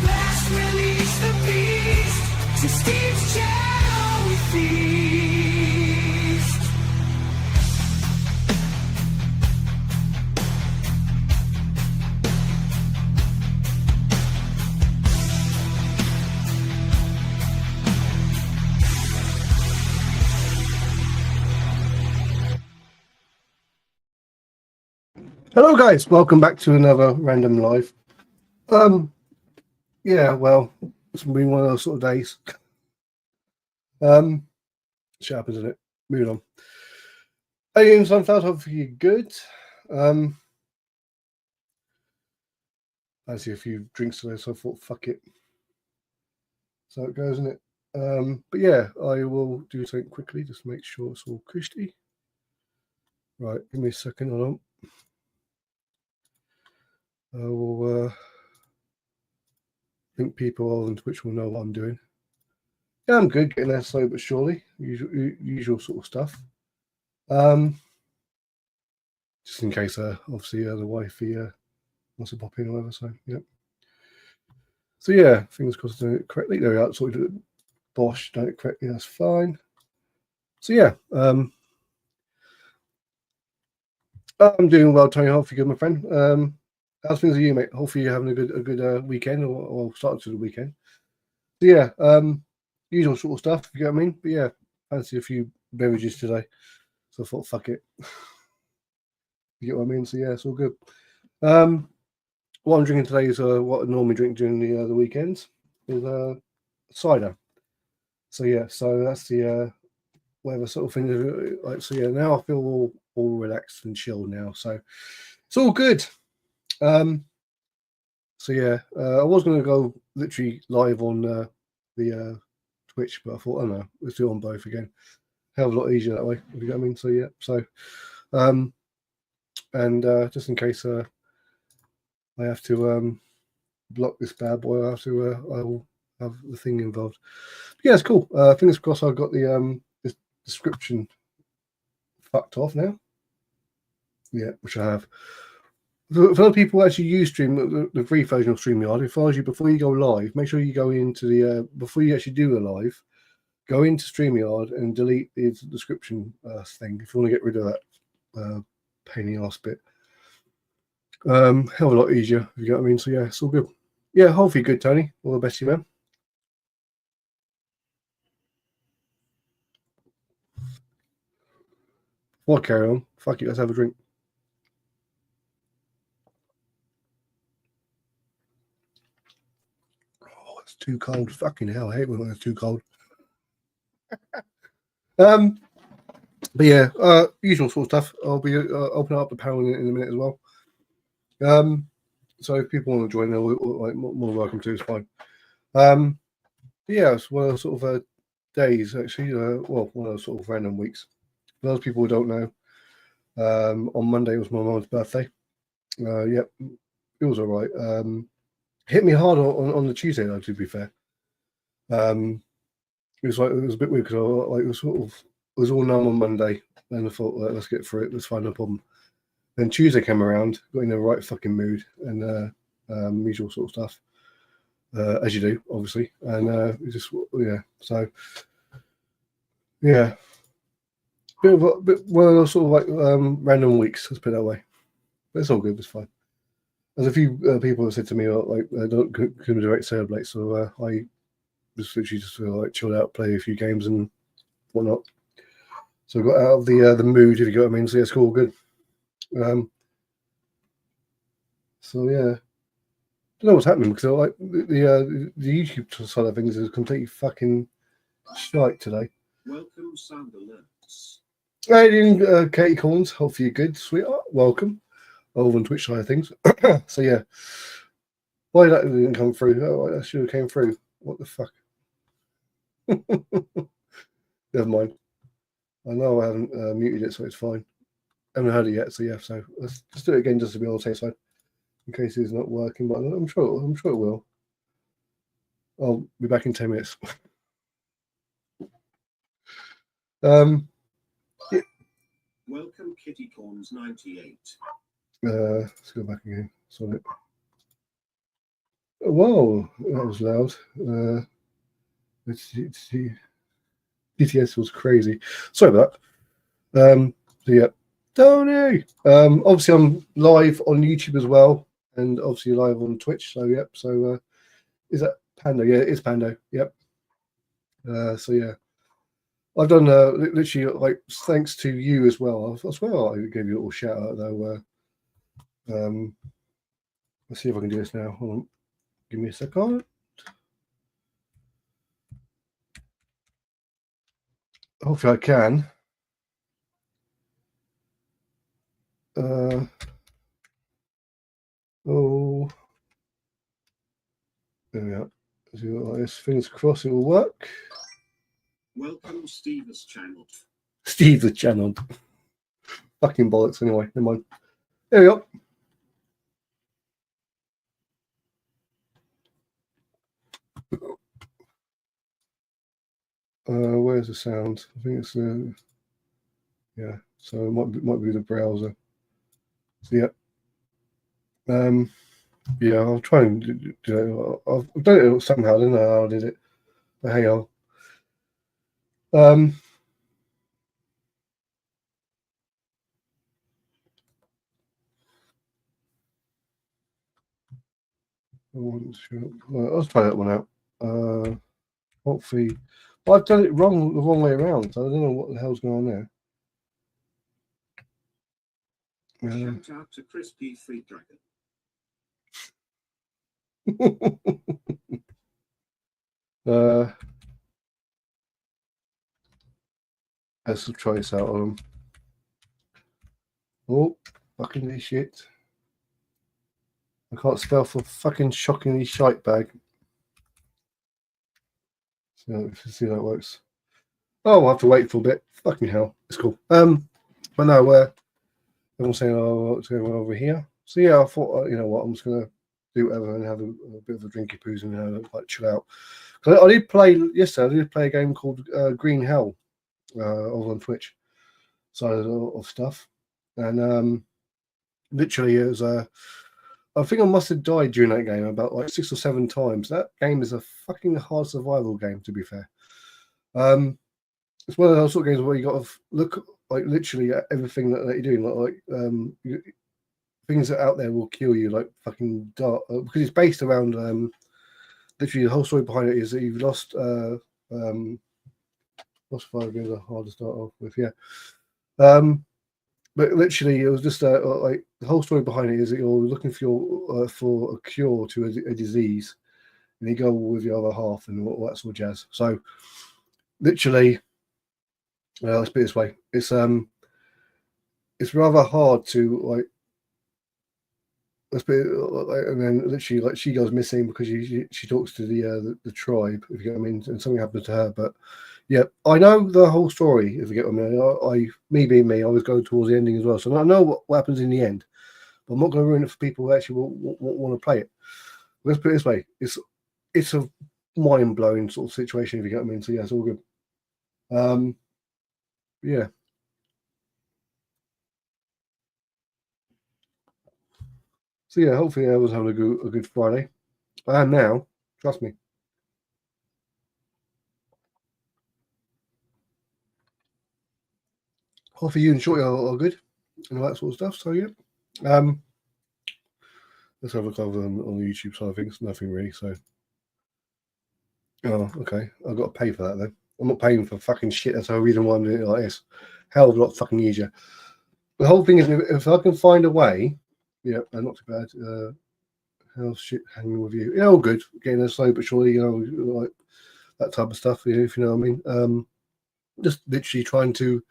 blast, release the beast. To Steve's channel we feast. Hello guys, welcome back to another random live. Yeah, well, it's been one of those sort of days. Shit happens, isn't it? Moving on. Hey, in Sunflower, hopefully you're good. I see a few drinks today, so I thought, fuck it. So it goes, isn't it? But yeah, I will do something quickly, just to make sure it's all cushy. Right, give me a second, hold on. I will think people on Twitch will know what I'm doing. Yeah, I'm good, getting there slowly but surely. Usual sort of stuff. Just in case, obviously, the wifey wants to pop in or whatever. So, yeah. So, yeah, fingers crossed I done it correctly. There we are. So, Bosh, done it correctly. That's fine. So, yeah. I'm doing well, Tony. Hopefully, good, my friend. How's things with you, mate? Hopefully, you're having a good weekend or start to the weekend. So, yeah, usual sort of stuff, you get what I mean? But, yeah, fancy a few beverages today. So, I thought, fuck it. You get what I mean? So, yeah, it's all good. What I'm drinking today is what I normally drink during the weekends is cider. So yeah, so that's the whatever sort of thing. Like so, yeah. Now I feel all relaxed and chilled now, so it's all good. So yeah, I was going to go literally live on the Twitch, but I thought, oh no, let's do it on both again. Hell of a lot easier that way. If you get what I mean. So yeah, so and just in case I have to block this bad boy, I will have the thing involved. But yeah, it's cool. Fingers crossed I've got the description fucked off now. Yeah, which I have. For other people who actually use the free version of StreamYard, it advise you before you go live, make sure you go into the before you actually do a live, go into StreamYard and delete the description thing if you want to get rid of that pain in the ass bit. Hell of a lot easier, if you get what I mean. So yeah, it's all good. Yeah, hopefully good, Tony. All the best, you man. Well, carry on. Fuck it, let's have a drink. Oh, it's too cold. Fucking hell, I hate when it's too cold. But yeah, usual sort of stuff. I'll be opening up the panel in a minute as well. So if people want to join, they're more welcome to. It's fine. Yeah, it's one of those sort of days actually. Well, one of those sort of random weeks. For those people who don't know, on Monday was my mum's birthday. Yep, it was all right. Hit me hard on the Tuesday though. To be fair, it was a bit weird because it was all numb on Monday, and I thought, let's get through it. Let's find no problem. Then Tuesday came around, got in the right fucking mood, and usual sort of stuff, as you do, obviously. And it just yeah, so yeah, bit one of those sort of like random weeks. Let's put it that way. But it's all good. It's fine. There's a few people have said to me like I don't come direct celebrate, so I just literally just feel like chilled out, play a few games and whatnot. So I got out of the mood, if you get what I mean. So yeah, it's all good. So yeah, don't know what's happening because like the YouTube side of things is completely fucking shite today. Welcome, sound alerts. Hey, Katie Corns, hopefully you're good, sweetheart. Welcome over on Twitch side of things. So yeah, why that didn't come through? Oh, that should have came through. What the fuck? Never mind. I know I haven't muted it, so it's fine. I haven't heard it yet, so yeah. So let's just do it again, just to be on the safe side, in case it's not working. But I'm sure it will. I'll be back in 10 minutes. Yeah. Welcome, Kitty Corns 98. Let's go back again. Sorry. Whoa, that was loud. DTS was crazy. Sorry about that. So yeah, Tony. Obviously I'm live on YouTube as well, and obviously live on Twitch. So yep. So is that Pando? Yeah, it's Pando. Yep. So yeah, I've done literally like thanks to you as well. I swear I gave you a little shout out though. Let's see if I can do this now. Hold on. Give me a second. Hopefully I can. Oh, there we are. So like this, fingers crossed it will work. Welcome, Steve's channel. Steve the channel. Fucking bollocks anyway. Never mind. There we go. Where's the sound? I think it's yeah. So it might be the browser. So yeah. Yeah, I'll try and do it. I've done it somehow. I don't know how I did it. But hey, I'll. Let's try that one out. Hopefully, well, I've done it wrong the wrong way around. So I don't know what the hell's going on there. Shout out to Crispy Free Dragon. Let's try this out on them. Oh, fucking this shit. I can't spell for fucking shockingly shite bag. So let's see how that works. Oh, we'll have to wait for a bit. Fucking hell. It's cool. But no, everyone's saying, oh, what's going on over here? So yeah, I thought, you know what, I'm just gonna do whatever and have a bit of a drinky poos and like chill out. Because I did play yesterday. I did play a game called Green Hell over on Twitch side of stuff, and literally it was I think I must have died during that game about like 6 or 7 times. That game is a fucking hard survival game, to be fair. It's one of those sort of games where you got to look like literally at everything that you're doing, things that out there will kill you, like fucking dark, because it's based around literally the whole story behind it is that you've lost fire being hard to start off with, yeah. But literally, it was just like the whole story behind it is that you're looking for a cure to a disease, and you go with your other half and all that sort of jazz. So, literally, let's put it this way: it's rather hard to like. Let's put it, and then literally, like she goes missing because she talks to the tribe, if you get what I mean, and something happens to her. But yeah, I know the whole story, if you get what I mean. I me being me, I always go towards the ending as well, so I know what happens in the end. But I'm not going to ruin it for people who actually want to play it. Let's put it this way: it's a mind blowing sort of situation, if you get what I mean. So yeah, it's all good. Yeah. So yeah, hopefully everyone's having a good Friday. I am now, trust me. Hopefully you and Shorty are good and all that sort of stuff. So yeah. Let's have a look over on the YouTube side of things. Nothing really. So oh, okay. I've got to pay for that then. I'm not paying for fucking shit. That's the reason why I'm doing it like this. Hell of a lot fucking easier. The whole thing is if I can find a way, yeah, not too bad. How's shit hanging with you? Yeah, all good. Getting there slow but surely, like that type of stuff, if you know what I mean. Just literally trying to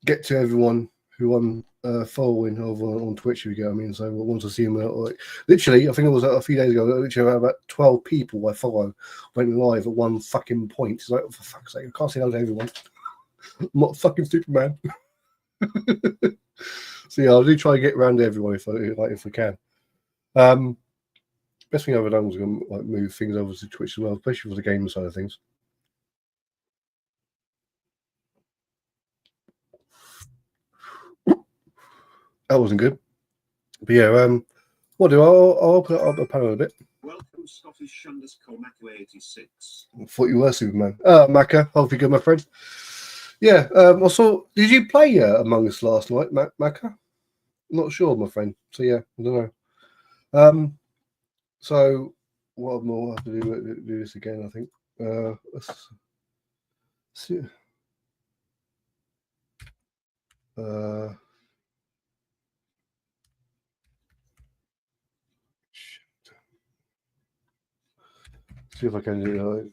get to everyone who I'm following over on Twitch, if you get what I mean. So once I see them, like literally, I think it was a few days ago, literally about 12 people I follow went live at one fucking point. It's like, for fuck's sake, I can't say hello to everyone. I'm not fucking Superman. So yeah, I do try to get around to everyone if I can. Best thing I've ever done was going to like move things over to Twitch as well, especially for the game side of things. That wasn't good. But yeah, What do I'll open up the panel a bit. Welcome, Scottish underscore Macu86. I thought you were Superman. Macca, hope you're good, my friend. Yeah, I saw. Did you play Among Us last night, Macca? Not sure, my friend. So yeah, I don't know. So what more I have to do this again? I think. Let's see. See if I can do it.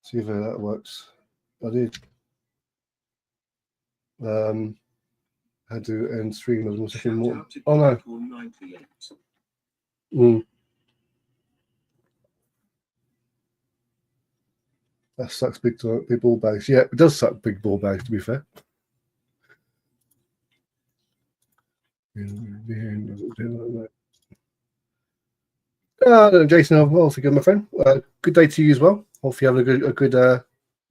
See if that works. I did. Had to end stream as one second more. Oh no. 98. That sucks big ball bags. Yeah, it does suck big ball bags, to be fair. Jason, well, good, my friend. Good day to you as well. Hope you have a good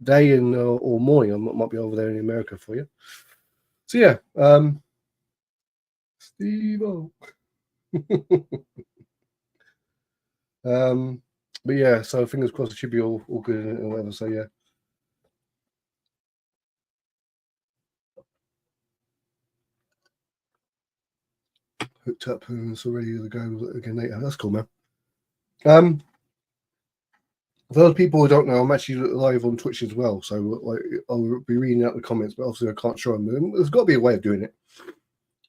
day and or morning. I might be over there in America for you. So yeah, Steve-O. But yeah, so fingers crossed it should be all good and whatever. So yeah. Hooked up and it's already to go again later. That's cool, man. For those people who don't know, I'm actually live on Twitch as well, so like I'll be reading out the comments, but obviously I can't show them. There's got to be a way of doing it.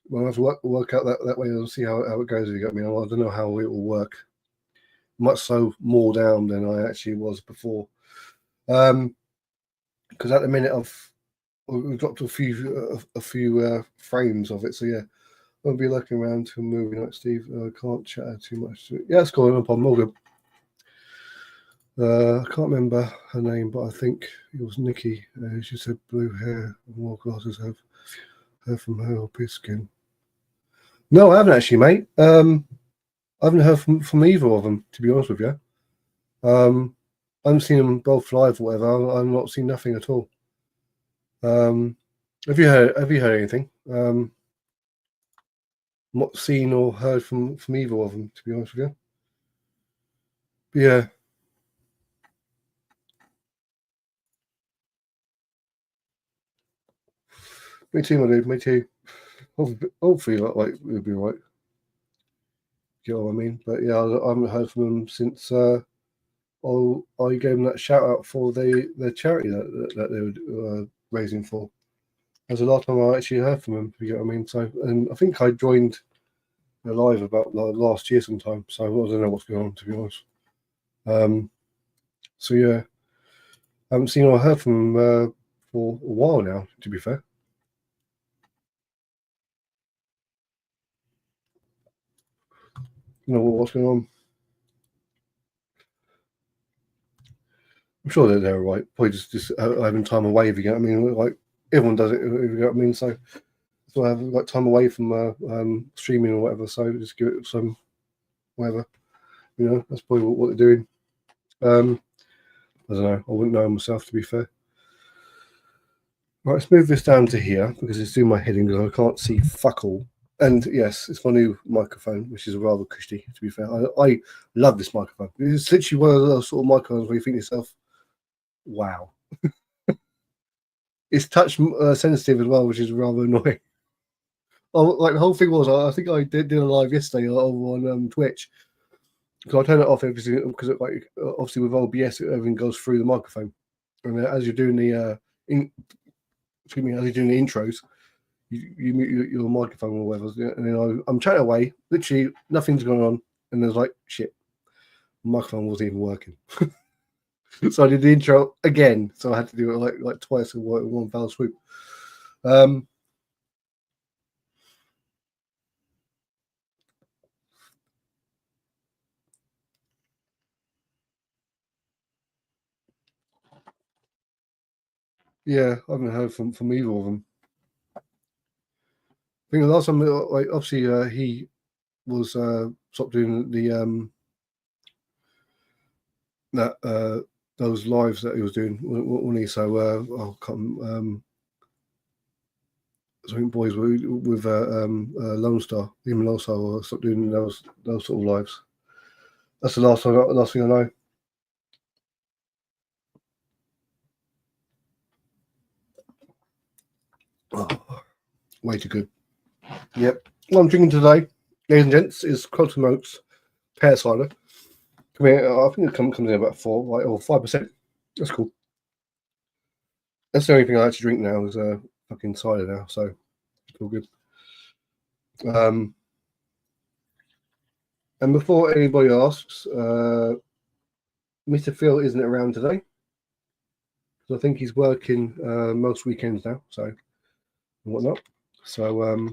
We'll have to work out that way and see how it goes. I mean, I don't know how it will work. Much so more down than I actually was before, because at the minute we've dropped a few frames of it. So yeah, I'll be looking around to a movie night. Steve, can't chat too much. Yeah, it's cool. No problem. All good. I can't remember her name, but I think it was Nikki. She said blue hair and more glasses. Have heard from her or skin. No, I haven't actually, mate. I haven't heard from either of them, to be honest with you. I haven't seen them both live or whatever. I've not seen nothing at all. Have you heard anything? Not seen or heard from either of them, to be honest with you. But yeah. Me too, my dude. Me too. Hopefully, like it'll be right. You know what I mean? But yeah, I haven't heard from them since I gave them that shout out for the charity that they were raising for. That's the last time I actually heard from them. You know what I mean? So, and I think I joined live about last year sometime. So I don't know what's going on, to be honest. So yeah, I haven't seen or heard from them for a while now. To be fair. You know what's going on? I'm sure that they're right. Probably just having time away. If you get, what I mean, like everyone does it. If you get what I mean. So I have like time away from streaming or whatever. So just give it some whatever. You know, that's probably what they're doing. I don't know. I wouldn't know myself, to be fair. Right, let's move this down to here because it's doing my heading because I can't see fuck all. And yes, it's my new microphone, which is rather cushy, to be fair. I love this microphone. It's literally one of those sort of microphones where you think to yourself, wow. It's touch sensitive as well, which is rather annoying. Oh, like the whole thing was, I think I did a live yesterday over on Twitch because I turn it off everything because like obviously with OBS everything goes through the microphone, and as you're doing the as you're doing the intros, you mute your microphone or whatever, and then I'm chatting away, literally nothing's going on, and there's like shit, the microphone wasn't even working. So I did the intro again, so I had to do it like twice in one fell swoop. Yeah, I haven't heard from either of them. I think the last time, like obviously, he was stopped doing the those lives that he was doing, wasn't he? So I can't. So I think boys with Lone Star, even Lone Star, will stop doing those sort of lives. That's the last thing I know. Oh, way too good. Yep. What I'm drinking today, ladies and gents, is Quantum Oaks pear cider. Come here, I think it comes in about 4 or 5%. That's cool. That's the only thing I actually drink now is fucking cider now, so it's all good. And before anybody asks, Mr. Phil isn't around today. I think he's working most weekends now, so and whatnot. So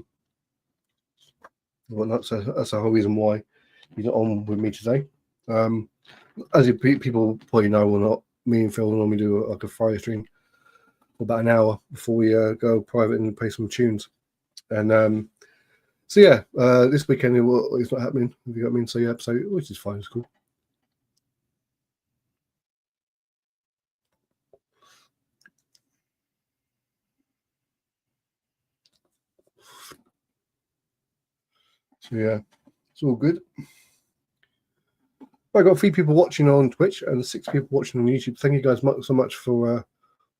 whatnot. So that's the whole reason why he's not on with me today. As people probably know or not, me and Phil normally do like a Friday stream for about an hour before we go private and play some tunes. And so yeah, this weekend it's not happening. If you got me, so yeah, so which is fine, it's cool. So yeah, it's all good. I got 3 people watching on Twitch and 6 people watching on YouTube. Thank you guys so much for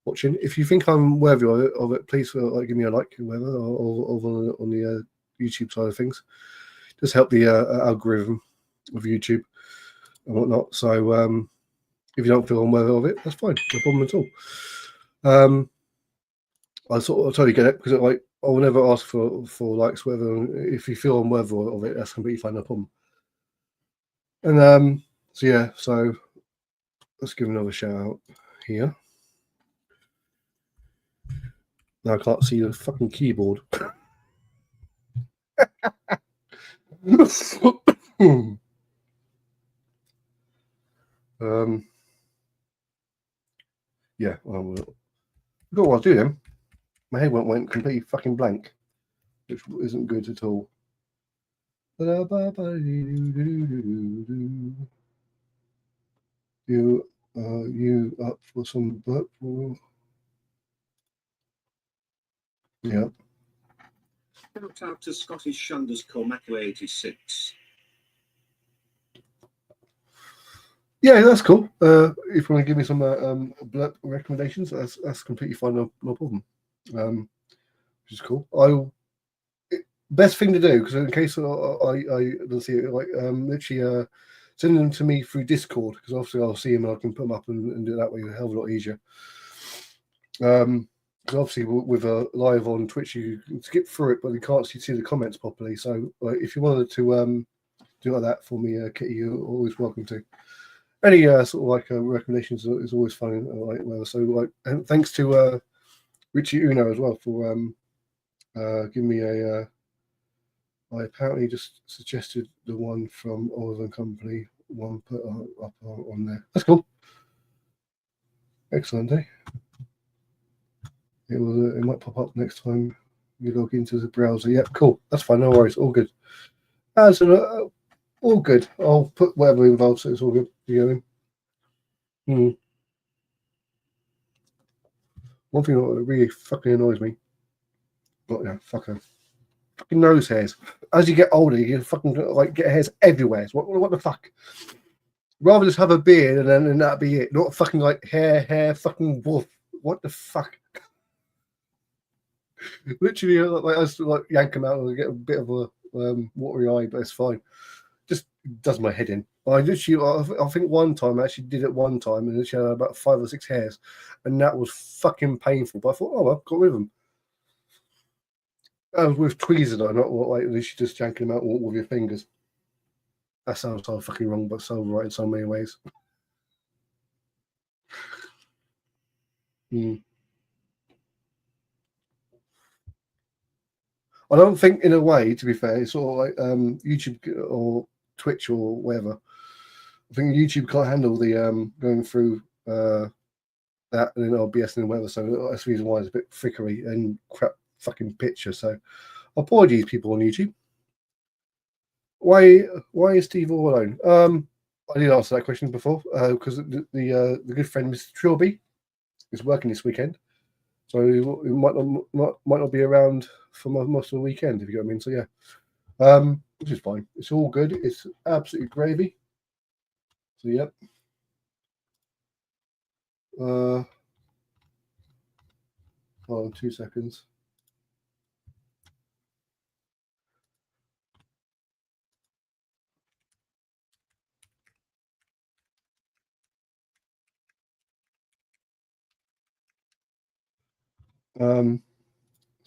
watching. If you think I'm worthy of it, please give me a like, whatever, or on the YouTube side of things. Just help the algorithm of YouTube and whatnot. So if you don't feel I'm worthy of it, that's fine, no problem at all. I totally get it because I will never ask for likes, whatever. If you feel I'm worthy of it, that's completely fine, no problem. And so yeah, so let's give another shout out here. Now I can't see the fucking keyboard. Yeah, I got what I was doing. My head went completely fucking blank, which isn't good at all. You up for some burp? Yeah. Shout out to Scottish _ Macula 86. Yeah, that's cool. If you want to give me some blurb recommendations, that's completely fine, no problem. Which is cool. Best thing to do, because in case I don't see it, literally send them to me through Discord, because obviously I'll see them and I can put them up and do it that way a hell of a lot easier. Because obviously with a live on Twitch, you can skip through it, but you can't see the comments properly. So if you wanted to do like that for me, Kitty, you're always welcome to. Any sort of recommendations is always fun. So and thanks to Richie Uno as well for giving me a. I apparently just suggested the one from Oliver and Company, one put up on there. That's cool. Excellent, eh? It might pop up next time you log into the browser. Yep, cool. That's fine. No worries. All good. All good. I'll put whatever involved, so it's all good. You know. One thing that really fucking annoys me. But yeah, fucking nose hairs. As you get older, you fucking get hairs everywhere. So what the fuck? Rather just have a beard and then that'd be it. Not fucking hair, fucking wolf. What the fuck? Literally, I just yank them out and get a bit of a watery eye, but it's fine. Just does my head in. I think one time I actually did it one time and literally had about 5 or 6 hairs, and that was fucking painful. But I thought, oh well, got rid of them. With tweezers, though, not literally just yanking them out with your fingers. That sounds so fucking wrong, but so right in so many ways. I don't think, in a way, to be fair, it's sort of like YouTube or Twitch or whatever. I think YouTube can't handle the going through that and then OBS and whatever. So that's the reason why it's a bit frickery and crap fucking picture. So apologies, people on YouTube. Why is Steve all alone? I did answer that question before because the good friend Mr. Trilby is working this weekend. So it might not be around for most of the weekend, if you get what I mean. So yeah, which is fine. It's all good. It's absolutely gravy. So yep. Hold on 2 seconds.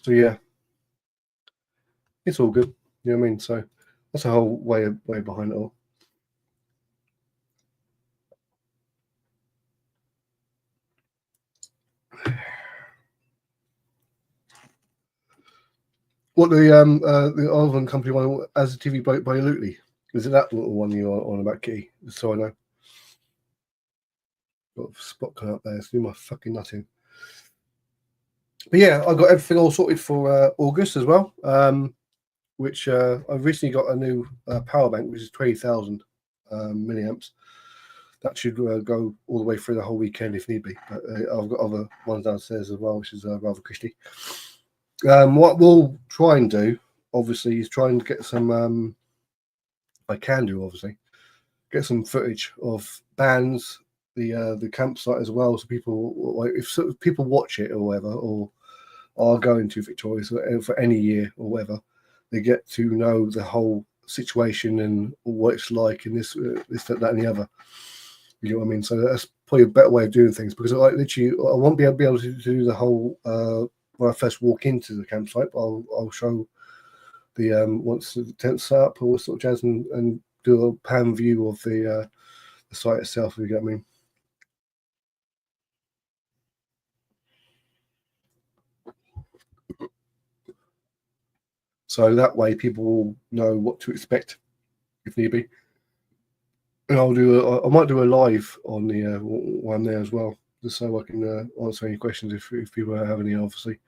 So yeah, it's all good. You know what I mean? So that's the whole way behind it all. What the Oliver Company one as a TV by Lutely? Is it that little one you're on about, Kitty? So I know. Got a spot coming up there. It's doing my fucking nutting. But yeah, I got everything all sorted for August as well. Which I've recently got a new power bank, which is 20,000 milliamps. That should go all the way through the whole weekend if need be. But I've got other ones downstairs as well, which is rather cushy. What we'll try and do, obviously, is try and get some. I can do obviously get some footage of bands, the campsite as well, so people like if people watch it or whatever, or are going to Victoria for any year or whatever, they get to know the whole situation and what it's like in this, that, and the other. You know what I mean? So that's probably a better way of doing things, because like literally, I won't be able to do the whole when I first walk into the campsite, but I'll show the once the tent's set up, all sort of jazz, and do a pan view of the site itself. If you get what I mean. So that way, people will know what to expect if need be. And I might do a live on the one there as well, just so I can answer any questions if people have any. Obviously,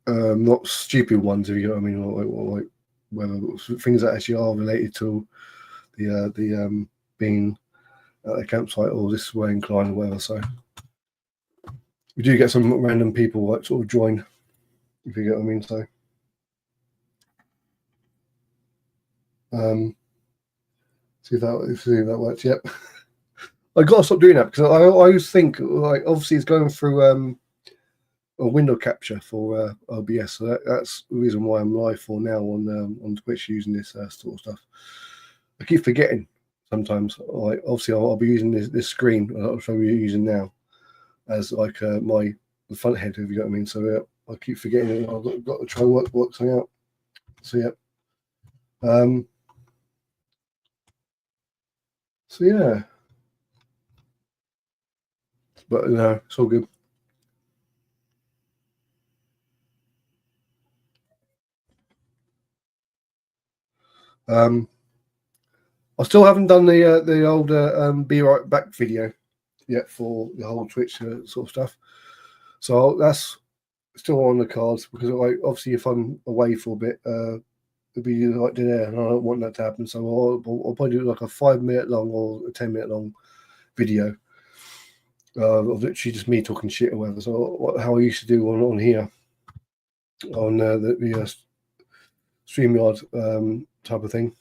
not stupid ones, if you know what I mean, or like whether things that actually are related to the being at a campsite or this way inclined or whatever. So we do get some random people like sort of join, if you get what I mean. So see if that works. Yep. I got to stop doing that because I always think like obviously it's going through a window capture for OBS, so that's the reason why I'm live for now on Twitch using this sort of stuff. I keep forgetting sometimes. Like obviously I'll be using this screen I'll show you using now as like the front head, if you know what I mean. So I keep forgetting I've got to try and work something out. So yeah. So yeah. But no, it's all good. I still haven't done the older Be Right Back video yet for the whole Twitch sort of stuff. So that's still on the cards because like obviously if I'm away for a bit, it'll be like there, and I don't want that to happen. So I'll probably do like a 5 minute long or a 10 minute long video of literally just me talking shit or whatever. So how I used to do on here on the StreamYard type of thing.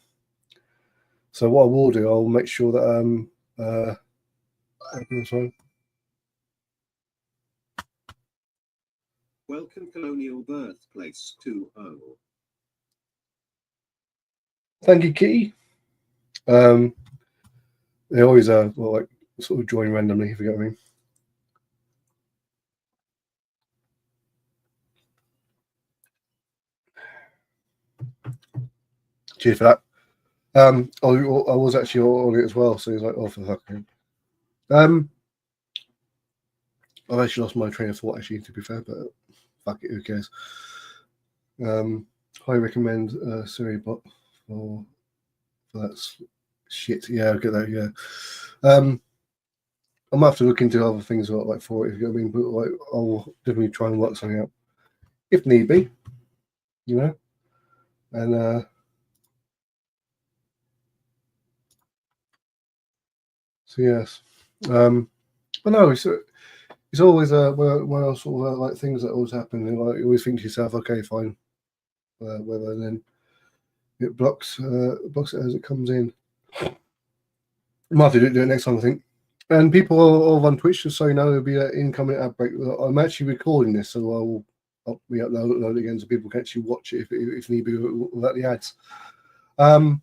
So what I will do, I'll make sure that sorry. Welcome, Colonial Birthplace 2.0. Thank you, Kitty. They always like sort of join randomly, if you get what I mean. Cheers for that. I was actually on it as well, so he's like, "Oh, for fucking." I've actually lost my train of thought, actually, to be fair, but fuck it, who cares? I recommend Siri Bot for that shit. Yeah, I'll get that. Yeah. I might have to look into other things like for it, if you know what I mean. But like, I'll definitely try and work something out if need be, you know. And so yes, But no, it's always one of those sort of like things that always happen. And, like, you always think to yourself, okay, fine, whether then it blocks it as it comes in. Might have to do it next time, I think. And people all on Twitch, just so you know, there'll be an incoming ad break. I'm actually recording this, so I'll re-upload it again so people can actually watch it if need be without the ads. But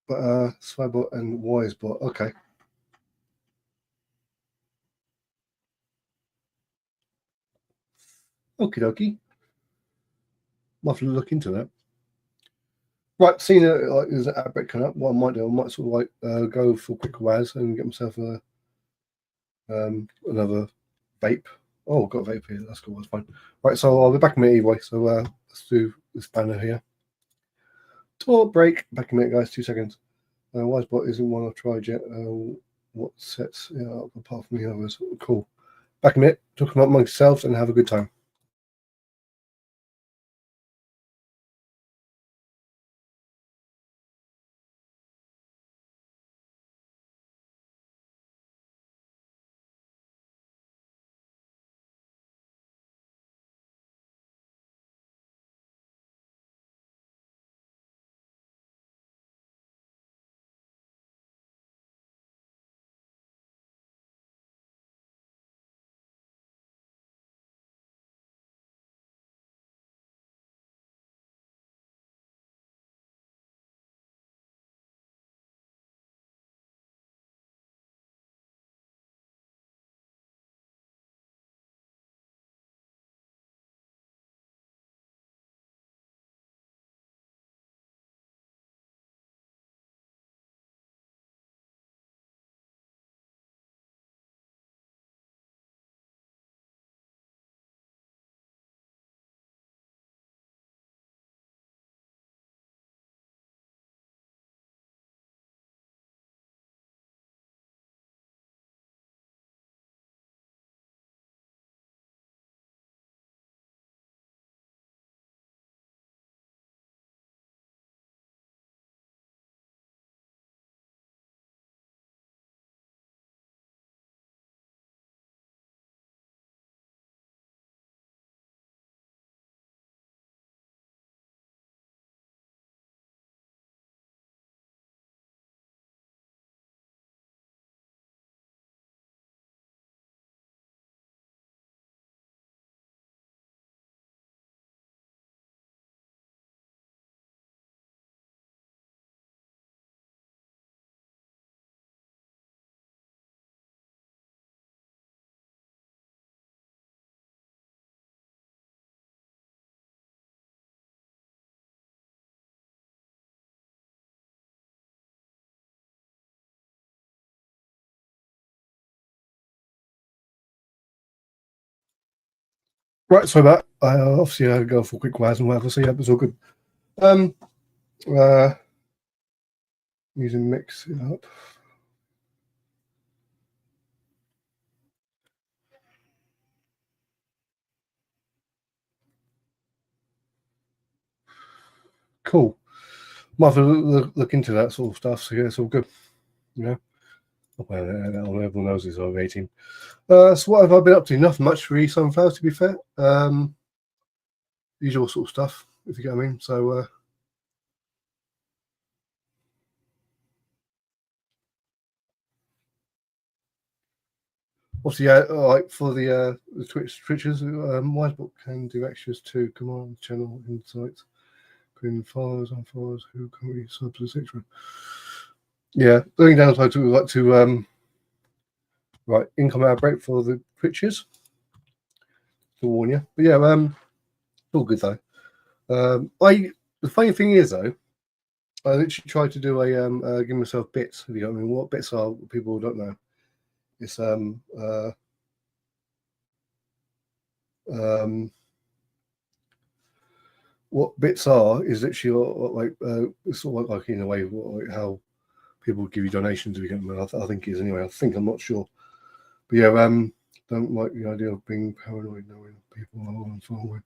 Swybot and Wisebot, okay. Okie dokie. Might have to look into that. Right, seeing like there's an ad break coming up, what I might do, I might sort of like go for a quick waz and get myself another vape. Oh, I've got a vape here. That's cool. That's fine. Right, so I'll be back in a minute anyway. So let's do this banner here. Tour break. Back in a minute, guys. 2 seconds. Wisebot isn't one I've tried yet. What sets up apart from the others? Cool. Back in a minute. Talk about amongst yourselves and have a good time. Right, so that I obviously had to go for a quick waz and whatever. So yeah, it was all good. Using mix it up. Cool. Might have to look into that sort of stuff. So yeah, it's all good. You know. Well, everyone knows it's over 18. So what have I been up to? Nothing much for sunflowers, to be fair. Usual sort of stuff, if you get what I mean. So obviously, yeah, like for the Twitchers, Wisebook can do extras to command channel insights, putting followers on followers who can be subs, etc. Yeah, going down to like to right income outbreak for the Twitchers to warn you. But yeah, all good though. The funny thing is though, I literally tried to do a give myself bits. If you know what I mean, what bits are people don't know. It's what bits are is literally like it's sort of like in a way like how people give you donations. If you get them, I think it is anyway. I think I'm not sure, but yeah, don't like the idea of being paranoid knowing people are on forward.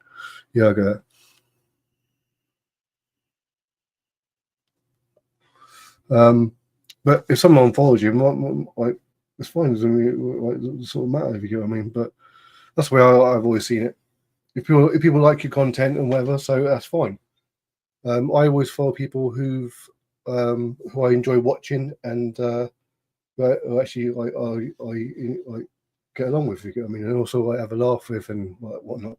Yeah, I get that. But if someone follows you, like it's fine. It doesn't really sort of matter if you get what I mean. But that's the way I've always seen it. If people like your content and whatever, so that's fine. I always follow people who I enjoy watching and who actually I get along with. You get what I mean, and also like have a laugh with and like, whatnot.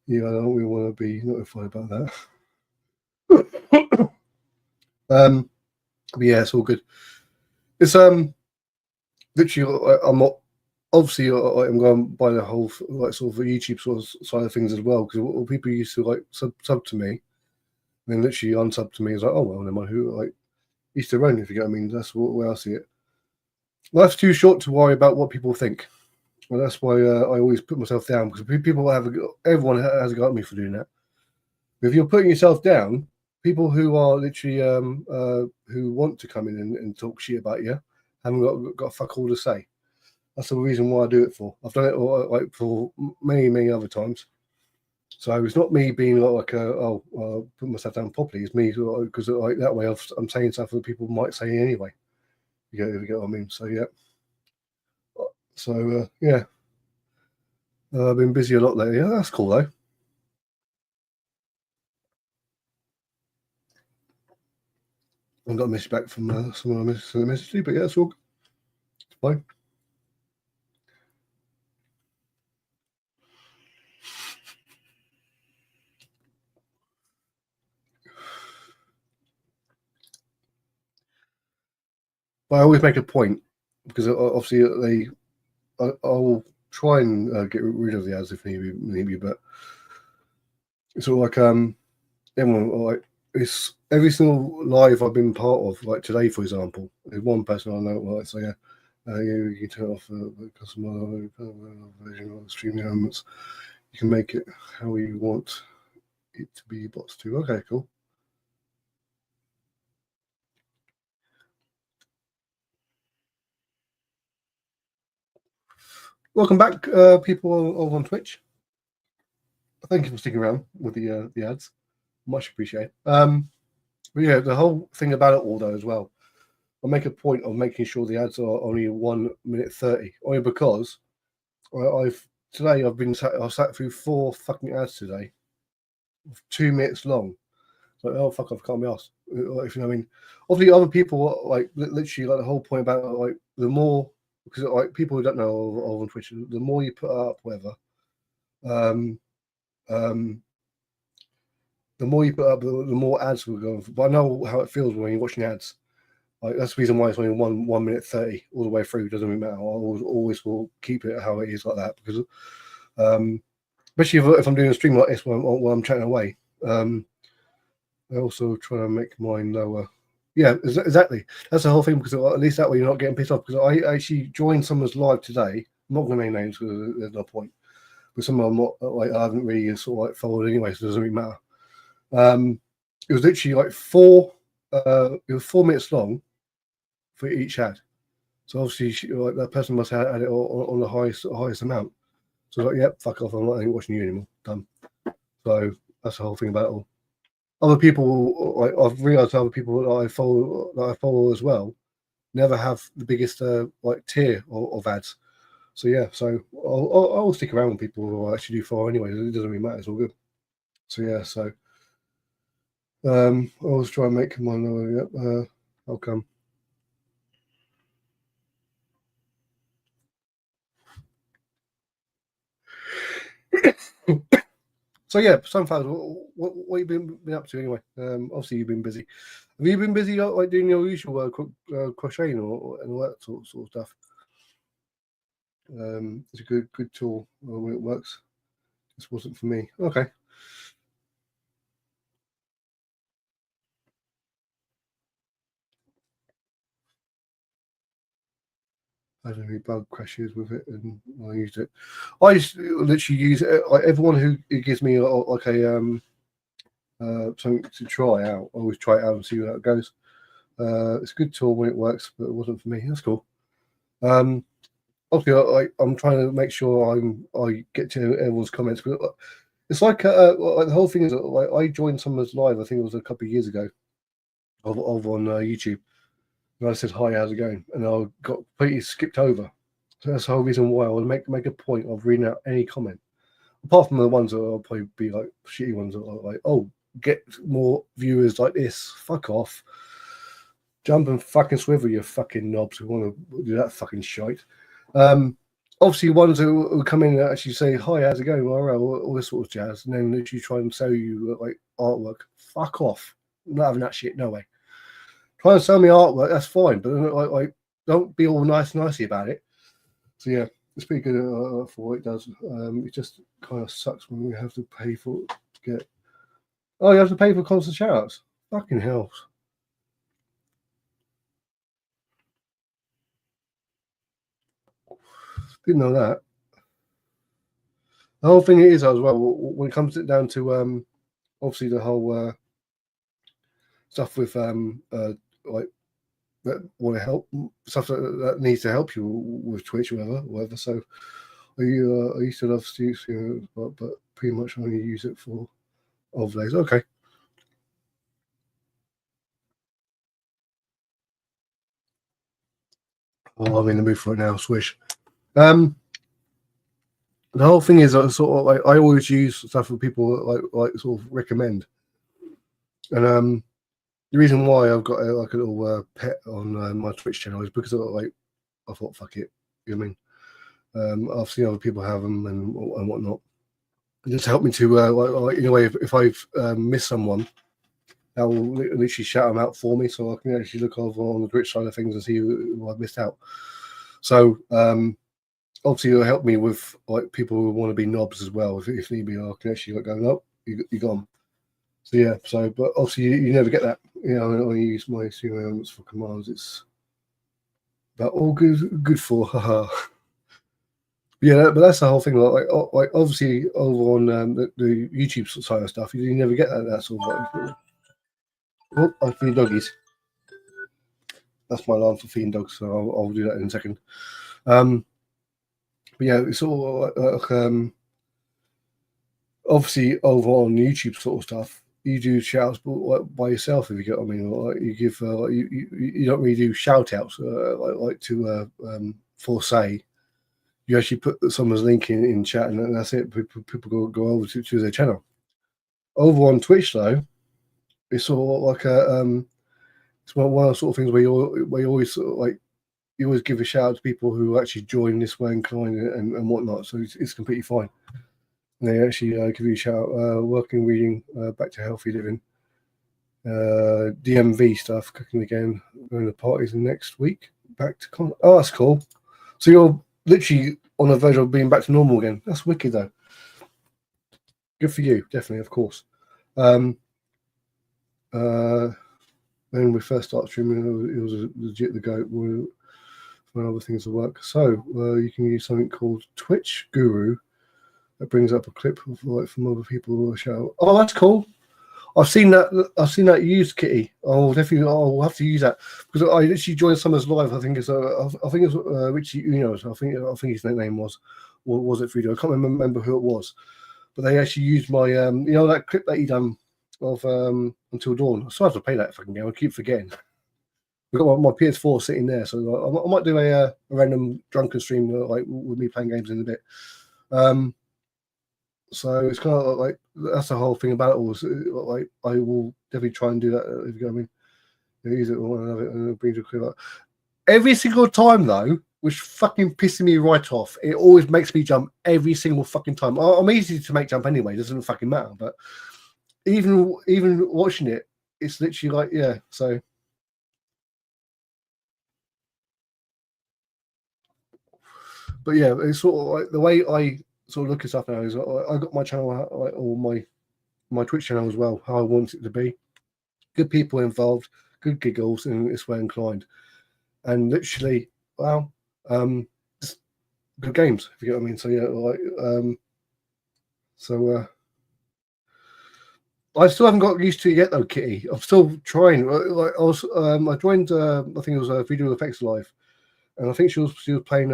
Yeah, I don't really want to be notified about that. But yeah, it's all good. It's literally I'm not obviously I'm going by the whole like sort of YouTube sort of side of things as well, because people used to like sub to me, and then literally unsub to me is like, oh well, never mind, who like each their own, if you get what I mean. That's where I see it. Life's too short to worry about what people think. Well, that's why I always put myself down, because people everyone has a go at me for doing that. If you're putting yourself down, people who are literally who want to come in and talk shit about you haven't got fuck all to say. That's the reason why I do it for. I've done it like for many other times. So it's not me being like put myself down properly. It's me because like that way I'm saying stuff that people might say anyway. You get what I mean? So yeah. So yeah, I've been busy a lot lately. Yeah, that's cool though. I've got a message back from someone I messaged to, but yeah, it's all good. It's fine. But I always make a point, because obviously I'll try and get rid of the ads if need be, but it's all like everyone like it's every single live I've been part of, like today for example, there's one person I know like so yeah. You can turn off the customer version of streaming elements. You can make it how you want it to be bots too. Okay, cool. Welcome back, people over on Twitch. Thank you for sticking around with the ads. Much appreciated. But yeah, the whole thing about it all though as well, I make a point of making sure the ads are only 1 minute 30, only because I've sat through 4 fucking ads today, 2 minutes long. It's like, oh fuck, I've cut me off. If you know what I mean. Obviously, other people like literally like the whole point about like the more, because like people who don't know over on Twitch, the more you put up, whatever, the more you put up, the more ads will go. But I know how it feels when you're watching ads. Like that's the reason why it's only 1 minute 30 all the way through. It doesn't really matter. I always will keep it how it is like that, because especially if I'm doing a stream like this while I'm chatting away. I also try to make mine lower. Yeah, exactly. That's the whole thing, because at least that way you're not getting pissed off. Because I actually joined someone's live today. I'm not going to name names because there's no point. But some of them like I haven't really sort of like followed anyway, so it doesn't really matter. It was literally like 4 minutes long for each ad. So obviously like that person must have had it on the highest amount. So like, yep, fuck off, I'm not watching you anymore. Done. So that's the whole thing about it all. Other people, like I've realised, other people that I follow as well, never have the biggest like tier of ads. So yeah, so I'll stick around with people who I actually do follow anyway. It doesn't really matter. It's all good. So yeah, so I always try and make mine lower. Yep, I'll come. So yeah, Sunflowers, what you been up to anyway? Obviously you've been busy. Have you been busy like doing your usual crocheting and all that sort of stuff? It's a good tool when it works. This wasn't for me. Okay. I don't know any bug crashes with it, and I used it. I just literally use it. Like everyone who gives me like a something to try out, I always try it out and see how it goes. It's a good tool when it works, but it wasn't for me. That's cool. Obviously, I'm trying to make sure I get to everyone's comments, but it's like the whole thing is like I joined someone's live. I think it was a couple of years ago, on YouTube. And I said, "Hi, how's it going?" And I got completely skipped over. So that's the whole reason why I would make a point of reading out any comment, apart from the ones that will probably be like shitty ones that are like, "Oh, get more viewers like this." Fuck off. Jump and fucking swivel, you fucking knobs who want to do that fucking shite. Obviously, ones who come in and actually say, "Hi, how's it going?" All this sort of jazz, and then literally try and sell you like artwork. Fuck off. I'm not having that shit. No way. Try and sell me artwork, that's fine, but like don't be all nicey about it. So yeah, it's pretty good for what it does. It just kind of sucks when we have to pay for get. Oh, you have to pay for constant shoutouts. Fucking hell. Didn't know that. The whole thing is as well when it comes down to obviously the whole stuff with like that want to help stuff that needs to help you with Twitch or whatever. So I used to love Studio, but pretty much only use it for overlays. Okay. Oh, I'm in the mood for it now. Swish. The whole thing is sort of like I always use stuff that people like sort of recommend, and the reason why I've got like a little pet on my Twitch channel is because I thought fuck it, you know what I mean. I've seen other people have them and whatnot. It just helped me to like in a way if I've missed someone, that will literally shout them out for me, so I can actually look over on the Twitch side of things and see who I've missed out. So obviously it'll help me with like people who want to be knobs as well. If need be, I can actually like go, "Nope, you gone." So yeah, but obviously you never get that. You know, when I use my serial elements for commands, it's about all good for. Haha. Yeah, but that's the whole thing. Like obviously over on the YouTube side of stuff, you never get that sort of. Like, oh, I feed doggies. That's my alarm for feeding dogs, so I'll do that in a second. But yeah, it's sort of like, obviously over on YouTube sort of stuff, you do shouts by yourself, if you get what I mean. Or like you give you don't really do shout outs like to for say. You actually put someone's link in chat, and that's it. People go over to their channel. Over on Twitch though, it's sort of like it's one of those sort of things where you always sort of like you always give a shout out to people who actually join this way inclined and whatnot. So it's completely fine. And they actually give you a shout out, working, reading, back to healthy living, DMV stuff, cooking again, going to parties next week. Back to oh, that's cool. So you're literally on the verge of being back to normal again. That's wicked though. Good for you, definitely, of course. When we first started streaming, it was legit the goat when other things will work. So you can use something called Twitch Guru that brings up a clip of like from other people who will shout. Oh, that's cool. I've seen that used, Kitty. I'll have to use that because I literally joined Summer's live. I think it's Richie Unos. I think his name was, or was it Frito? I can't remember who it was, but they actually used my that clip that he done of Until Dawn. So I have to play that fucking game. I keep forgetting. We've got my PS4 sitting there, so I might do a random drunken stream like with me playing games in a bit. So it's kind of like that's the whole thing about it all. Like I will definitely try and do that if you go. I mean, use it one another and it brings you clear. Every single time though, which fucking pissing me right off. It always makes me jump every single fucking time. I'm easy to make jump anyway. It doesn't fucking matter. But even watching it, it's literally like yeah. So. But yeah, it's sort of like the way I sort of look at stuff now is I got my channel like, or my Twitch channel as well, how I want it to be. Good people involved, good giggles, and it's way inclined. And literally, well, just good games, if you get what I mean. So yeah, like I still haven't got used to it yet though, Kitty. I'm still trying. Like I joined I think it was a Video Effects Live. And I think she was playing.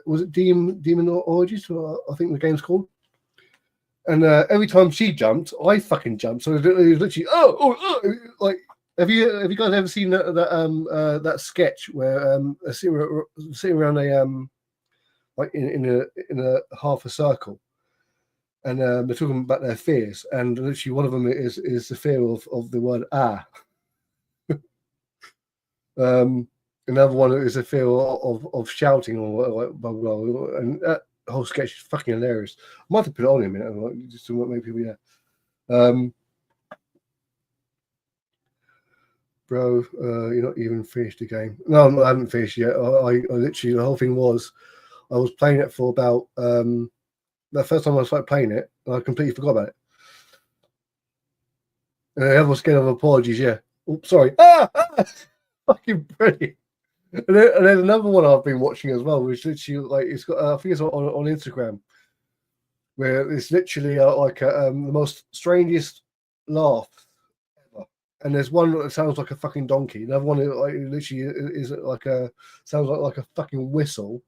Was it Demon Origins? I think the game's called. And every time she jumped, I fucking jumped. So it was literally like Have you guys ever seen that sketch where they're sitting around a like in a half a circle, and they're talking about their fears, and literally one of them is the fear of the word ah. Another one is a fear of shouting or like blah, blah, blah, and that whole sketch is fucking hilarious. I might have to put it on in a minute, like, just to make people Bro, you're not even finished the game. No, I haven't finished yet. I literally, the whole thing was, I was playing it for about the first time I started playing it, and I completely forgot about it. And I was scared of apologies. Yeah. Oops, sorry. Fucking brilliant. And then another one I've been watching as well, which literally like it's got I think it's on Instagram, where it's literally the most strangest laugh ever. And there's one that sounds like a fucking donkey. Another one like literally is like sounds like a fucking whistle.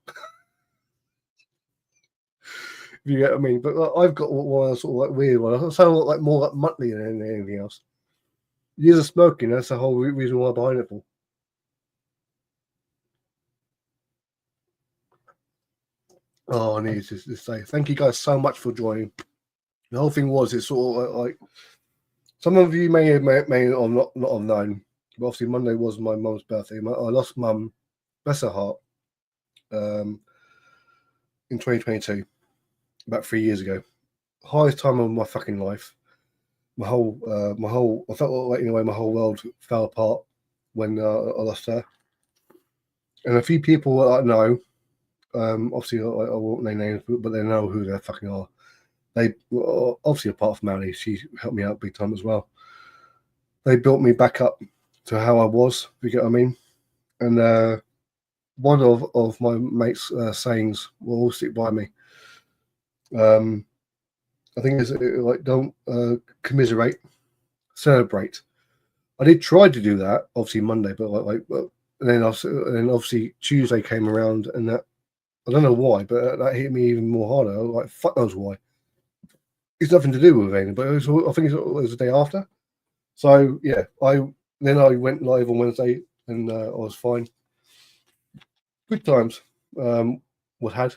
If you get what I mean. But I've got one sort of like weird one. I sound like more like Muttley than anything else. Years of smoking. That's the whole reason why I'm behind it for. Oh, I need to say thank you guys so much for joining. The whole thing was it's sort of like some of you may not have known, but obviously Monday was my mum's birthday. I lost mum, bless her heart, in 2022, about 3 years ago. Highest time of my fucking life. I felt like in a way my whole world fell apart when I lost her. And a few people that I know, obviously I won't name names, but they know who they fucking are. They obviously, apart from Allie, she helped me out big time as well. They built me back up to how I was, if you get what I mean. And one of my mates' sayings will all stick by me. I think it's like don't commiserate, celebrate. I did try to do that, obviously Monday, but and then obviously Tuesday came around, and that I don't know why, but that hit me even more harder. Like fuck knows why. It's nothing to do with anything, but I think it was the day after. So yeah, I went live on Wednesday, and I was fine. Good times. What had,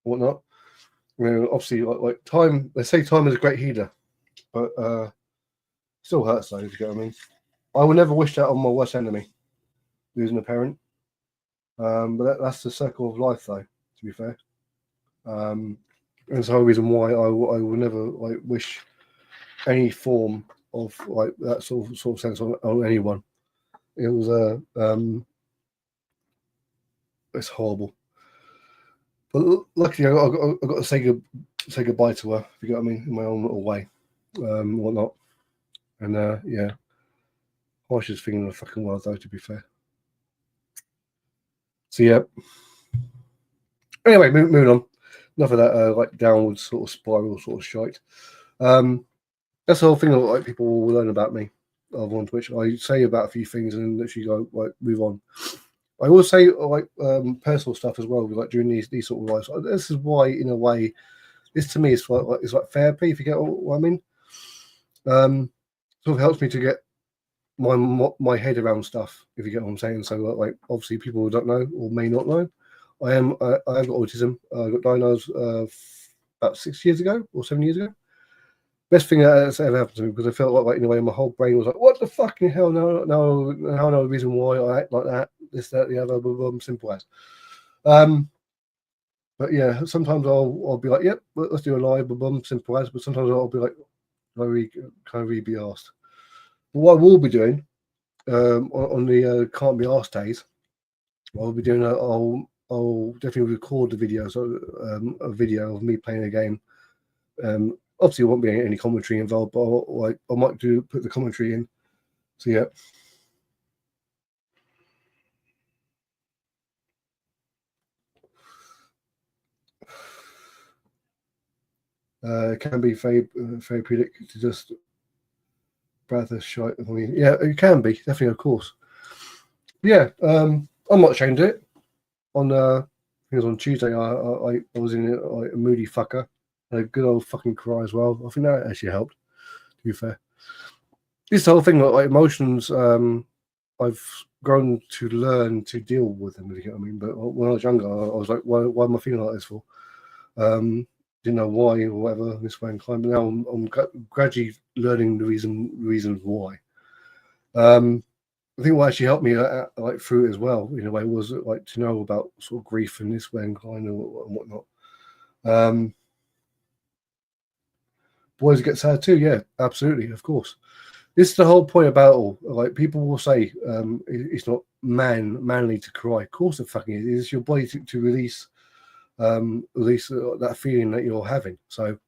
whatnot. I mean, obviously, like time. They say time is a great healer, but still hurts though. If you get what I mean. I would never wish that on my worst enemy, losing a parent. But that's the circle of life, though. To be fair, and it's the whole reason why I would never like wish any form of like that sort of sense on anyone. It was it's horrible. But luckily, I got to say goodbye to her. If you get what I mean, in my own little way, whatnot. And yeah, harshest thing in the fucking world, though. To be fair. So yeah. Anyway, moving on. Enough of that like downward sort of spiral sort of shite. That's the whole thing that like people will learn about me on Twitch. I say about a few things and literally go like move on. I always say like personal stuff as well, like during these sort of lives. This is why, in a way, this to me is like it's like therapy. If you get what I mean, sort of helps me to get my head around stuff. If you get what I'm saying. So like obviously people who don't know or may not know, I have got autism. I got diagnosed about 6 years ago or 7 years ago. Best thing that's ever happened to me, because I felt like in a way my whole brain was like, what the fucking hell? No reason why I act like that. This, that, the other, blah, blah, blah, simple as. But yeah, sometimes I'll be like, yep, let's do a live, blah, blah, simple as. But sometimes I'll be like, can I really be asked? But what I will be doing on the can't be asked days, I'll be doing I'll definitely record the videos, a video of me playing a game. Obviously, there won't be any commentary involved, but I might put the commentary in. So yeah. It can be therapeutic to just breath a shite. I mean, yeah, it can be definitely, of course. Yeah, I'm not ashamed of it. On I think it was on Tuesday. I was in a moody fucker, a good old fucking cry as well. I think that actually helped. To be fair, this whole thing like emotions. I've grown to learn to deal with them. If you get what I mean. But when I was younger, I was like, why am I feeling like this for? Didn't know why or whatever. This way inclined, but now I'm gradually learning the reasons why. I think what actually helped me like through it as well in a way was like to know about sort of grief and this way inclined and whatnot. Boys get sad too, yeah, absolutely, of course. This is the whole point about all. Like people will say, it's not manly to cry. Of course, it fucking is. It's your body to release that feeling that you're having. So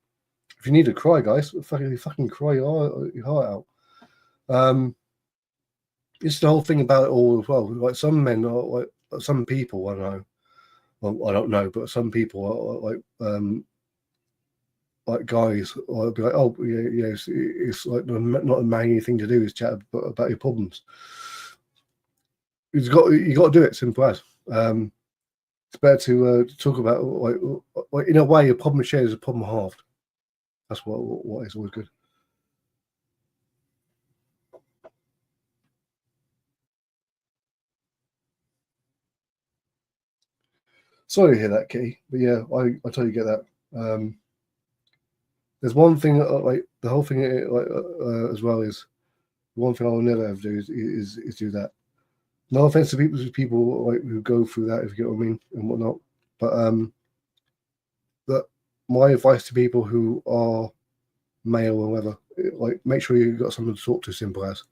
if you need to cry, guys, fucking cry your heart out. It's the whole thing about it all as well. Like some men are like some people I know. Well, I don't know, but some people are like guys, I'll be like, oh yeah, it's like not a manly thing to do is chat about your problems. You got to do it. Simple as. It's better to talk about like in a way, a problem shared is a problem halved. That's what is always good. Sorry to hear that, Kitty, but yeah, I totally get that. There's one thing like the whole thing as well is one thing I'll never ever do is do that. No offense to people like who go through that, if you get what I mean and whatnot, but that my advice to people who are male or whatever, like make sure you got someone to talk to. Simple as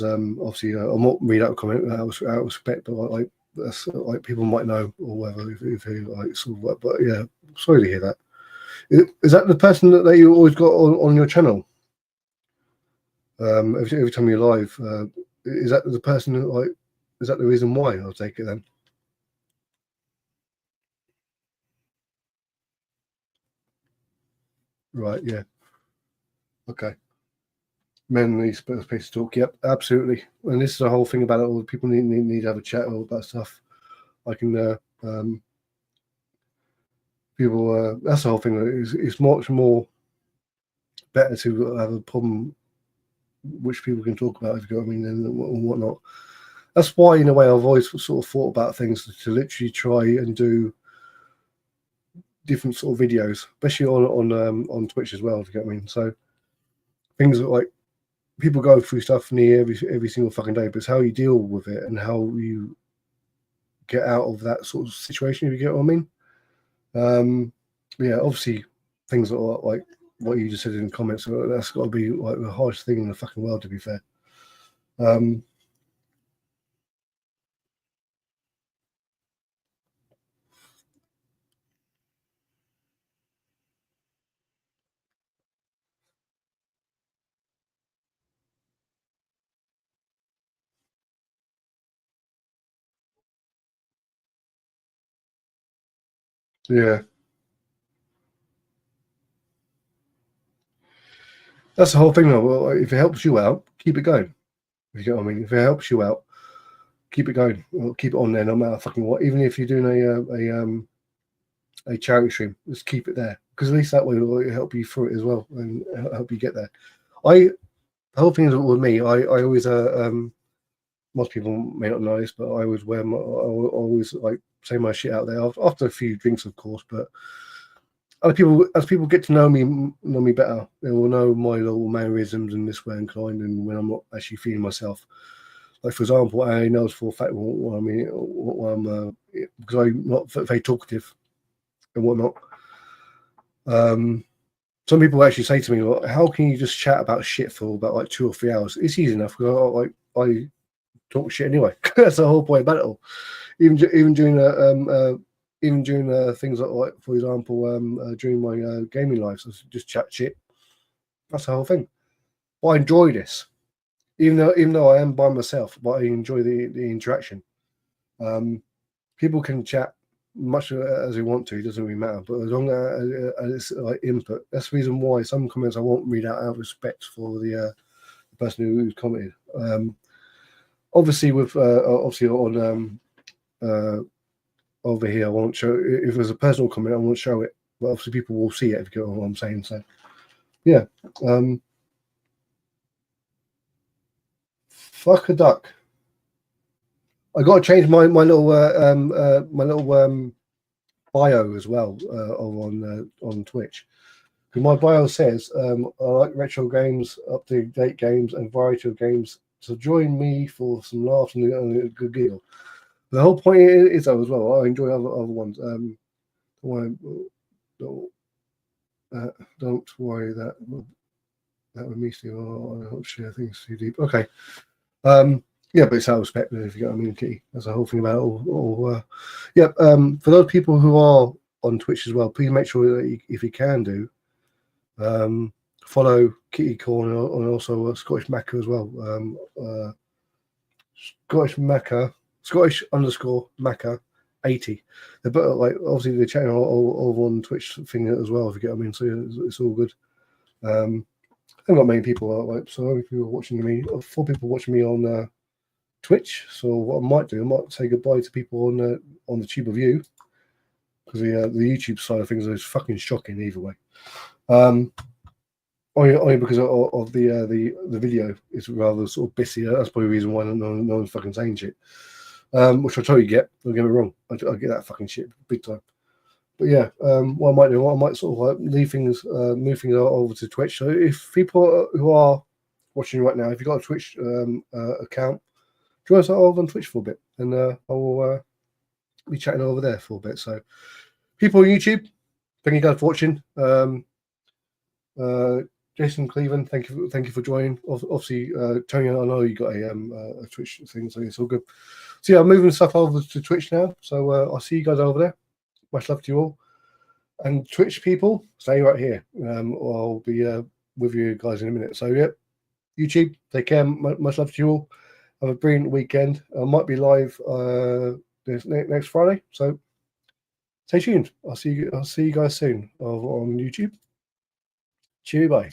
obviously I won't read out a comment out of respect, but like that's like people might know or whatever if they like sort of. But yeah, sorry to hear that. Is that the person that you always got on your channel? Every time you're live, is that the person that, like? Is that the reason why? I'll take it then. Right. Yeah. Okay. Men need space to talk. Yep. Absolutely. And this is the whole thing about it. All the people need to have a chat all about stuff. I can. People. That's the whole thing. It's much more better to have a problem which people can talk about, if you know what I mean, and whatnot. That's why, in a way, I've always sort of thought about things to literally try and do different sort of videos, especially on Twitch as well, if you get what I mean. So things like people go through stuff near every single fucking day, but it's how you deal with it and how you get out of that sort of situation, if you get what I mean. Yeah, obviously things that are like what you just said in the comments, that's got to be like the hardest thing in the fucking world, to be fair. Yeah, that's the whole thing though. Well, if it helps you out, keep it going. If you get what I mean. If it helps you out, keep it going. Or keep it on there, no matter fucking what. Even if you're doing a charity stream, just keep it there, because at least that way it'll help you through it as well and help you get there. The whole thing is with me. I always most people may not know this, but I always I always like say my shit out there after a few drinks, of course. But as people get to know me better, they will know my little mannerisms and this way inclined, and when I'm not actually feeling myself. Like for example, I know for a fact what I mean, what I'm because I'm not very talkative and whatnot. Some people actually say to me, well, "How can you just chat about shit for about like 2 or 3 hours?" It's easy enough because I talk shit anyway. That's the whole point about it all. Even during things like for example, during my gaming lives, I just chat shit. That's the whole thing. But I enjoy this, even though I am by myself, but I enjoy the interaction. People can chat much as they want to; it doesn't really matter. But as long as it's like input, that's the reason why some comments I won't read out of respect for the person who's commented. Obviously, with obviously on over here, I won't show. If there's a personal comment, I won't show it. But obviously, people will see it if you get what I'm saying. So, yeah. Fuck a duck. I got to change my little bio as well on Twitch. Because my bio says I like retro games, up-to-date games, and variety of games. So join me for some laughs and a good giggle. The whole point is though as well. I enjoy other ones. Don't worry that would me Steve. I don't share things too deep. Okay. Yeah, but it's out of respect, if you get what I mean, Kitty. That's the whole thing about it. Yeah. For those people who are on Twitch as well, please make sure that if you can do, follow Kitty Corn and also Scottish Macca as well. Scottish _Macca 80. They're both, like, obviously the channel over on Twitch thing as well, if you get what I mean. So it's all good. I haven't got many people like, so only people watching me. 4 people watching me on Twitch. So what I might do, I might say goodbye to people on the Tube of You, because the YouTube side of things is fucking shocking either way. Only because of the video is rather sort of busy. That's probably the reason why no one's fucking saying shit. Which I totally get. Don't get me wrong. I get that fucking shit big time. But yeah, what I might do, I might sort of like leave things, move things over to Twitch. So if people who are watching right now, if you've got a Twitch account, join us over on Twitch for a bit, and I will be chatting over there for a bit. So people on YouTube, thank you guys for watching. Jason Cleveland, thank you for joining. Obviously, Tony, I know you got a Twitch thing, so it's all good. So yeah, I'm moving stuff over to Twitch now. So I'll see you guys over there. Much love to you all. And Twitch people, stay right here. Or I'll be with you guys in a minute. So yeah, YouTube, take care. Much love to you all. Have a brilliant weekend. I might be live next Friday. So stay tuned. I'll see you guys soon on YouTube. Cheerio, bye.